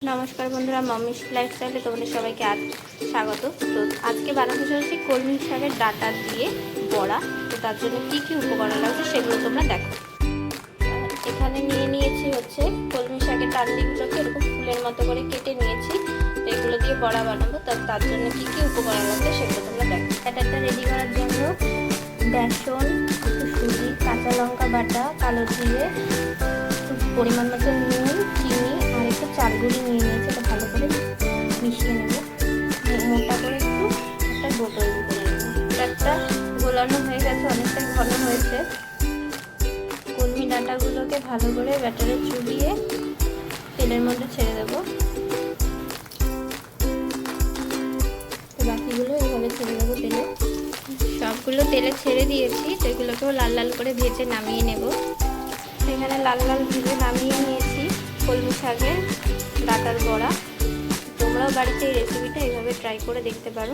নমস্কার বন্ধুরা, মমিস লাইফস্টাইলে তোমাদের সবাইকে আজ স্বাগত। তো আজকে বানাতে চলেছি কলমি শাকের ডাঁটা দিয়ে বড়া। তো তার জন্য কী কী উপকরণ লাগছে সেগুলো তোমরা দেখো। এখানে নিয়েছি হচ্ছে কলমি শাকের ডাঁটিগুলোকে এরকম ফুলের মতো করে কেটে নিয়েছি। তো এগুলো দিয়ে বড়া বানাবো। তার জন্য কী কী উপকরণ লাগছে সেগুলো তোমরা দেখো। ব্যাটারটা রেডি করার জন্য বেসন, একটু সুজি, কাঁচা লঙ্কা বাটা, কালো জিরে, পরিমাণ মতো নুন, চিনি আর একটু চাল গুঁড়ি নিয়ে নিয়েছি। এটা ভালো করে মিশিয়ে নেব। মোটা করে একটু একটা ডো তৈরি করে নেব। একটা গোলানো হয়ে গেছে, অনেকটা ঘন হয়েছে। কলমি ডাঁটাগুলোকে ভালো করে ব্যাটারে চুবিয়ে তেলের মধ্যে ছেড়ে দেবো। তো বাকিগুলো এইভাবে ছেড়ে দেবো তেলে। সবগুলো তেলে ছেড়ে দিয়েছি। তো এগুলোকেও লাল লাল করে ভেজে নামিয়ে নেব। এখানে লাল লাল ভেজে নামিয়ে নিয়েছি কলমি শাকের ডাঁটার বড়া। তোমরাও বাড়িতে এই রেসিপিটা এইভাবে ট্রাই করে দেখতে পারো।